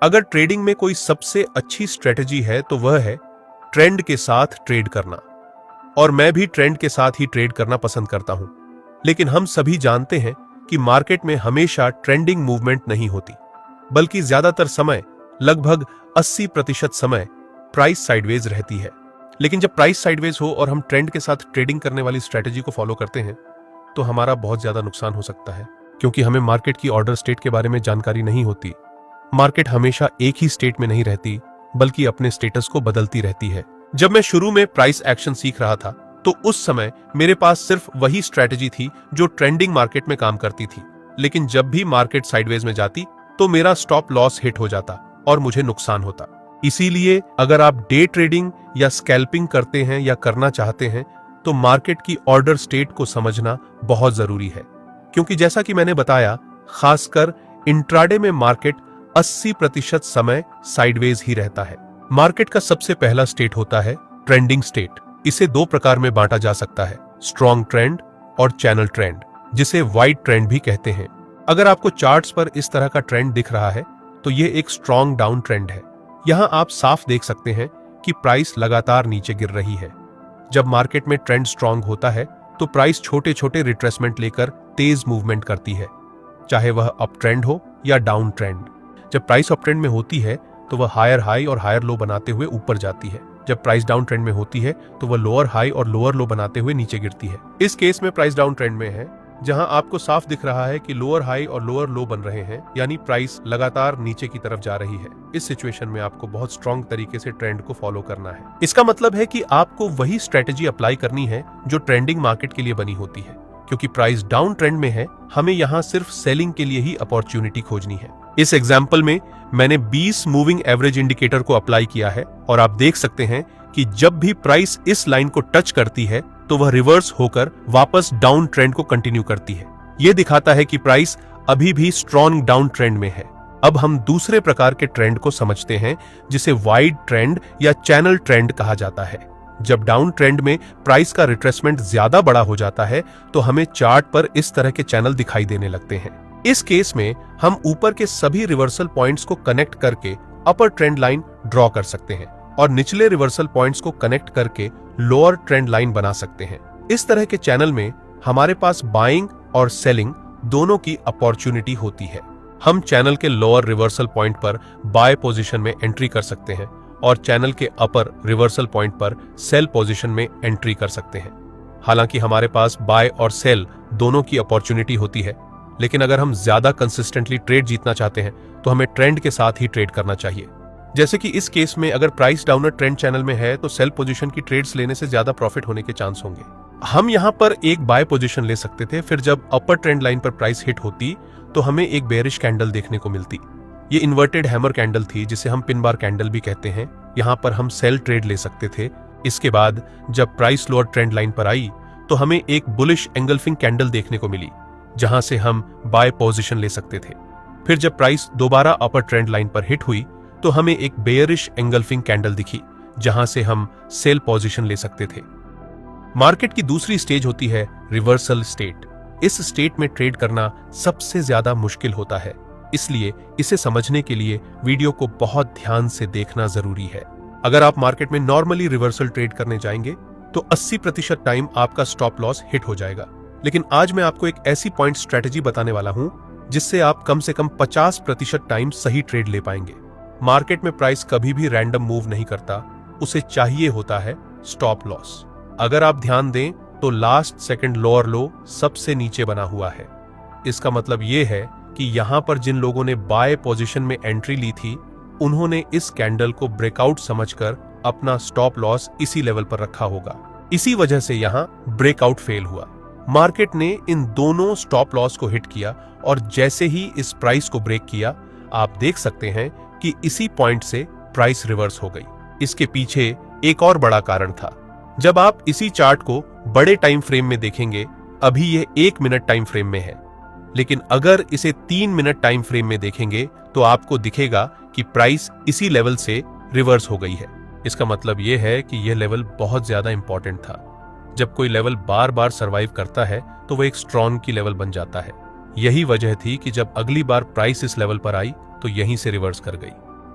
अगर ट्रेडिंग में कोई सबसे अच्छी स्ट्रेटजी है तो वह है ट्रेंड के साथ ट्रेड करना। और मैं भी ट्रेंड के साथ ही ट्रेड करना पसंद करता हूं। लेकिन हम सभी जानते हैं कि मार्केट में हमेशा ट्रेंडिंग मूवमेंट नहीं होती, बल्कि ज्यादातर समय, लगभग 80% समय प्राइस साइडवेज रहती है। लेकिन जब प्राइस साइडवेज हो और हम ट्रेंड के साथ ट्रेडिंग करने वाली स्ट्रेटजी को फॉलो करते हैं तो हमारा बहुत ज्यादा नुकसान हो सकता है, क्योंकि हमें मार्केट की ऑर्डर स्टेट के बारे में जानकारी नहीं होती। मार्केट हमेशा एक ही स्टेट में नहीं रहती, बल्कि अपने स्टेटस को बदलती रहती है। जब मैं शुरू में प्राइस एक्शन सीख रहा था तो उस समय मेरे पास सिर्फ वही स्ट्रेटजी थी जो ट्रेंडिंग मार्केट में काम करती थी। लेकिन जब भी मार्केट साइडवेज में जाती तो मेरा स्टॉप लॉस हिट हो जाता और मुझे नुकसान होता। इसीलिए अगर आप डे ट्रेडिंग या स्कैल्पिंग करते हैं या करना चाहते हैं तो मार्केट की ऑर्डर स्टेट को समझना बहुत जरूरी है, क्योंकि जैसा कि मैंने बताया, खासकर इंट्राडे में मार्केट 80% समय साइडवेज ही रहता है। मार्केट का सबसे पहला स्टेट होता है ट्रेंडिंग स्टेट। इसे दो प्रकार में बांटा जा सकता है, स्ट्रॉन्ग ट्रेंड और चैनल ट्रेंड, जिसे वाइड ट्रेंड भी कहते हैं। अगर आपको चार्ट्स पर इस तरह का ट्रेंड दिख रहा है तो यह एक स्ट्रॉन्ग डाउन ट्रेंड है। यहां आप साफ देख सकते हैं कि प्राइस लगातार नीचे गिर रही है। जब मार्केट में ट्रेंड स्ट्रॉन्ग होता है तो प्राइस छोटे छोटे रिट्रेसमेंट लेकर तेज मूवमेंट करती है, चाहे वह अप ट्रेंड हो या डाउन ट्रेंड। जब प्राइस अप ट्रेंड में होती है तो वह हायर हाई और हायर लो बनाते हुए ऊपर जाती है। जब प्राइस डाउन ट्रेंड में होती है तो वह लोअर हाई और लोअर लो बनाते हुए नीचे गिरती है। इस केस में प्राइस डाउन ट्रेंड में है, जहां आपको साफ दिख रहा है कि लोअर हाई और लोअर लो बन रहे हैं, यानी प्राइस लगातार नीचे की तरफ जा रही है। इस सिचुएशन में आपको बहुत स्ट्रॉन्ग तरीके से ट्रेंड को फॉलो करना है। इसका मतलब है कि आपको वही स्ट्रेटजी अप्लाई करनी है जो ट्रेंडिंग मार्केट के लिए बनी होती है। क्योंकि प्राइस डाउन ट्रेंड में है, हमें यहाँ सिर्फ सेलिंग के लिए ही अपॉर्चुनिटी खोजनी है। इस एग्जाम्पल में मैंने 20 मूविंग एवरेज इंडिकेटर को अप्लाई किया है और आप देख सकते हैं कि जब भी प्राइस इस लाइन को टच करती है तो वह रिवर्स होकर वापस डाउन ट्रेंड को कंटिन्यू करती है। यह दिखाता है कि प्राइस अभी भी स्ट्रॉन्ग डाउन ट्रेंड में है। अब हम दूसरे प्रकार के ट्रेंड को समझते हैं, जिसे वाइड ट्रेंड या चैनल ट्रेंड कहा जाता है। जब डाउन ट्रेंड में प्राइस का रिट्रेसमेंट ज्यादा बड़ा हो जाता है तो हमें चार्ट पर इस तरह के चैनल दिखाई देने लगते हैं। इस केस में हम ऊपर के सभी रिवर्सल पॉइंट्स को कनेक्ट करके अपर ट्रेंड लाइन ड्रॉ कर सकते हैं और निचले रिवर्सल पॉइंट्स को कनेक्ट करके लोअर ट्रेंड लाइन बना सकते हैं। इस तरह के चैनल में हमारे पास बाइंग और सेलिंग दोनों की अपॉर्चुनिटी होती है। हम चैनल के लोअर रिवर्सल पॉइंट पर बाय पोजीशन में एंट्री कर सकते हैं और चैनल के अपर रिवर्सल पॉइंट पर सेल पोजीशन में एंट्री कर सकते हैं। हालांकि हमारे पास बाय और सेल दोनों की अपॉर्चुनिटी होती है, लेकिन अगर हम ज्यादा कंसिस्टेंटली ट्रेड जीतना चाहते हैं तो हमें ट्रेंड के साथ ही ट्रेड करना चाहिए। जैसे कि इस केस में अगर प्राइस डाउनर ट्रेंड चैनल में है तो सेल पोजीशन की ट्रेड्स लेने से ज्यादा प्रॉफिट होने के चांस होंगे। हम यहां पर एक बाय पोजीशन ले सकते थे, फिर जब अपर ट्रेंड लाइन पर प्राइस हिट होती तो हमें एक बेयरिश कैंडल देखने को मिलती। ये इन्वर्टेड हैमर कैंडल थी, जिसे हम पिन बार कैंडल भी कहते हैं। यहां पर हम सेल ट्रेड ले सकते थे। इसके बाद जब प्राइस लोअर ट्रेंड लाइन पर आई तो हमें एक बुलिश एंगल्फिंग कैंडल देखने को मिली, जहां से हम बाय पोजीशन ले सकते थे। फिर जब प्राइस दोबारा अपर ट्रेंड लाइन पर हिट हुई तो हमें एक बेयरिश एंगल्फिंग कैंडल दिखी, जहां से हम सेल पोजीशन ले सकते थे। मार्केट की दूसरी स्टेज होती है रिवर्सल स्टेट। इस स्टेट में ट्रेड करना सबसे ज्यादा मुश्किल होता है, इसलिए इसे समझने के लिए वीडियो को बहुत ध्यान से देखना जरूरी है। अगर आप मार्केट में नॉर्मली रिवर्सल ट्रेड करने जाएंगे तो 80% टाइम आपका स्टॉप लॉस हिट हो जाएगा। लेकिन आज मैं आपको एक ऐसी पॉइंट स्ट्रेटजी बताने वाला हूं जिससे आप कम से कम 50% टाइम सही ट्रेड ले पाएंगे। मार्केट में प्राइस कभी भी रैंडम मूव नहीं करता, उसे चाहिए होता है स्टॉप लॉस। अगर आप ध्यान दें तो लास्ट सेकंड लोअर लो सबसे नीचे बना हुआ है। इसका मतलब यह है कि यहां पर जिन लोगों ने बाय पोजीशन में एंट्री ली थी, उन्होंने इस कैंडल को ब्रेकआउट समझकर अपना स्टॉप लॉस इसी लेवल पर रखा होगा। इसी वजह से यहां ब्रेकआउट फेल हुआ। मार्केट ने इन दोनों स्टॉप लॉस को हिट किया और जैसे ही इस प्राइस को ब्रेक किया, आप देख सकते हैं कि इसी पॉइंट से प्राइस रिवर्स हो गई। इसके पीछे एक और बड़ा कारण था। जब आप इसी चार्ट को बड़े टाइम फ्रेम में देखेंगे, अभी यह 1 मिनट टाइम फ्रेम में है, लेकिन अगर इसे 3 मिनट टाइम फ्रेम में देखेंगे तो आपको दिखेगा कि प्राइस इसी लेवल से रिवर्स हो गई है। इसका मतलब यह है कि यह लेवल बहुत ज्यादा इंपॉर्टेंट था। जब कोई लेवल बार बार सर्वाइव करता है तो वह एक स्ट्रॉन्ग की लेवल बन जाता है। यही वजह थी कि जब अगली बार प्राइस इस लेवल पर आई तो यहीं से रिवर्स कर गई।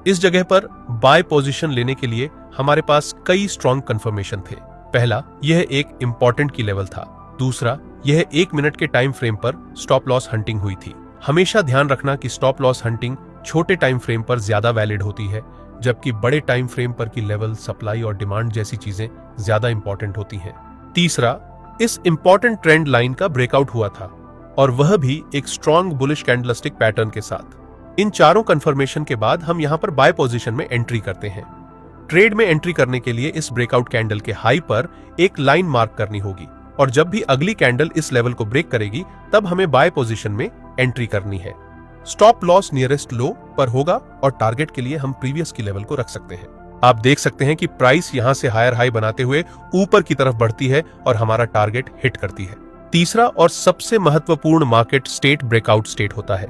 इस जगह पर बाय पोजीशन लेने के लिए हमारे पास कई स्ट्रॉन्ग कंफर्मेशन थे। पहला, यह एक इंपॉर्टेंट की लेवल था। दूसरा, यह 1 मिनट के टाइम फ्रेम पर स्टॉप लॉस हंटिंग हुई थी। हमेशा ध्यान रखना कि स्टॉप लॉस हंटिंग छोटे टाइम फ्रेम पर ज्यादा वैलिड होती है, जबकि बड़े टाइम फ्रेम पर की लेवल, सप्लाई और डिमांड जैसी चीजें ज्यादा इंपॉर्टेंट होती हैं। तीसरा, इस इंपॉर्टेंट ट्रेंड लाइन का ब्रेकआउट हुआ था, और वह भी एक स्ट्रॉन्ग बुलिश कैंडलस्टिक पैटर्न के साथ। इन चारों कंफर्मेशन के बाद हम यहां पर बाय पोजीशन में एंट्री करते हैं। ट्रेड में एंट्री करने के लिए इस ब्रेकआउट कैंडल के हाई पर एक लाइन मार्क करनी होगी, और जब भी अगली कैंडल इस लेवल को ब्रेक करेगी तब हमें बाय पोजीशन में एंट्री करनी है। स्टॉप लॉस नियरेस्ट लो पर होगा, और टारगेट के लिए हम प्रीवियस की लेवल को रख सकते हैं। आप देख सकते हैं कि प्राइस यहां से हायर हाई बनाते हुए ऊपर की तरफ बढ़ती है और हमारा टारगेट हिट करती है। तीसरा और सबसे महत्वपूर्ण मार्केट स्टेट ब्रेकआउट स्टेट होता है।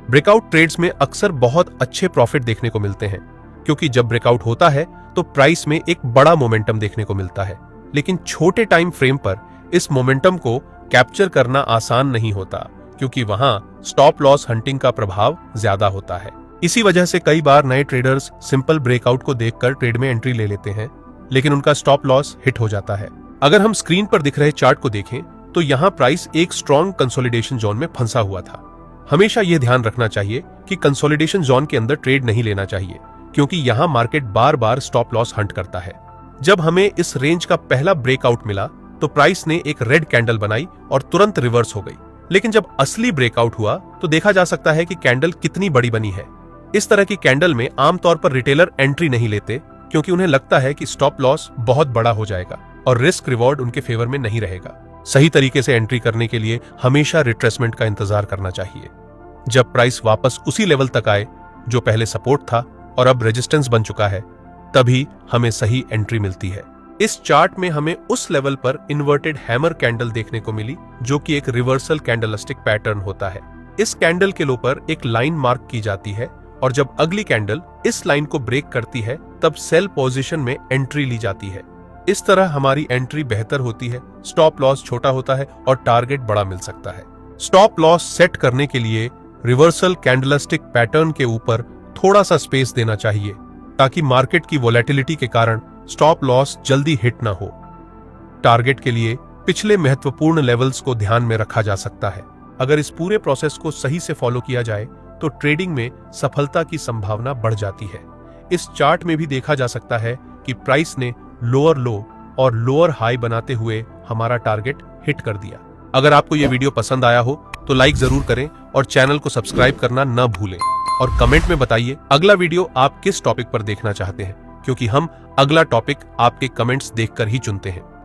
ब्रेकआउट ट्रेड्स में अक्सर बहुत अच्छे प्रॉफिट देखने को मिलते हैं, क्योंकि जब ब्रेकआउट होता है तो प्राइस में एक बड़ा मोमेंटम देखने को मिलता है। लेकिन छोटे टाइम फ्रेम पर इस मोमेंटम को कैप्चर करना आसान नहीं होता, क्योंकि वहां स्टॉप लॉस हंटिंग का प्रभाव ज्यादा होता है। इसी वजह से कई बार नए ट्रेडर्स सिंपल ब्रेकआउट को देखकर ट्रेड में एंट्री ले लेते हैं, लेकिन उनका स्टॉप लॉस हिट हो जाता है। अगर हम स्क्रीन पर दिख रहे चार्ट को देखें तो यहाँ प्राइस एक स्ट्रॉन्ग कंसोलिडेशन जोन में फंसा हुआ था। हमेशा यह ध्यान रखना चाहिए कि कंसोलिडेशन जोन के अंदर ट्रेड नहीं लेना चाहिए, क्योंकि यहाँ मार्केट बार बार स्टॉप लॉस हंट करता है। जब हमें इस रेंज का पहला ब्रेकआउट मिला तो प्राइस ने एक रेड कैंडल बनाई और तुरंत रिवर्स हो गई। लेकिन जब असली ब्रेकआउट हुआ तो देखा जा सकता है कि कैंडल कितनी बड़ी बनी है। इस तरह की कैंडल में आमतौर पर रिटेलर एंट्री नहीं लेते, क्योंकि उन्हें लगता है कि स्टॉप लॉस बहुत बड़ा हो जाएगा और रिस्क रिवॉर्ड उनके फेवर में नहीं रहेगा। सही तरीके से एंट्री करने के लिए हमेशा रिट्रेसमेंट का इंतजार करना चाहिए। जब प्राइस वापस उसी लेवल तक आए जो पहले सपोर्ट था और अब रेजिस्टेंस बन चुका है, तभी हमें सही एंट्री मिलती है। इस चार्ट में हमें उस लेवल पर इन्वर्टेड हैमर कैंडल देखने को मिली, जो कि एक रिवर्सल कैंडलस्टिक पैटर्न होता है। इस कैंडल के लो पर एक लाइन मार्क की जाती है, और जब अगली कैंडल इस लाइन को ब्रेक करती है तब सेल पोजीशन में एंट्री ली जाती है। इस तरह हमारी एंट्री बेहतर होती है, स्टॉप लॉस छोटा होता है और टारगेट बड़ा मिल सकता है। स्टॉप लॉस सेट करने के लिए रिवर्सल कैंडलस्टिक पैटर्न के ऊपर थोड़ा सा स्पेस देना चाहिए, ताकि मार्केट की वोलेटिलिटी के कारण स्टॉप लॉस जल्दी हिट ना हो। टारगेट के लिए पिछले महत्वपूर्ण लेवल्स को ध्यान में रखा जा सकता है। अगर इस पूरे प्रोसेस को सही से फॉलो किया जाए तो ट्रेडिंग में सफलता की संभावना बढ़ जाती है। इस चार्ट में भी देखा जा सकता है कि प्राइस ने लोअर लो और लोअर हाई बनाते हुए हमारा टारगेट हिट कर दिया। अगर आपको यह वीडियो पसंद आया हो तो लाइक जरूर करें और चैनल को सब्सक्राइब करना न भूलें, और कमेंट में बताइए अगला वीडियो आप किस टॉपिक पर देखना चाहते हैं, क्योंकि हम अगला टॉपिक आपके कमेंट्स देखकर ही चुनते हैं।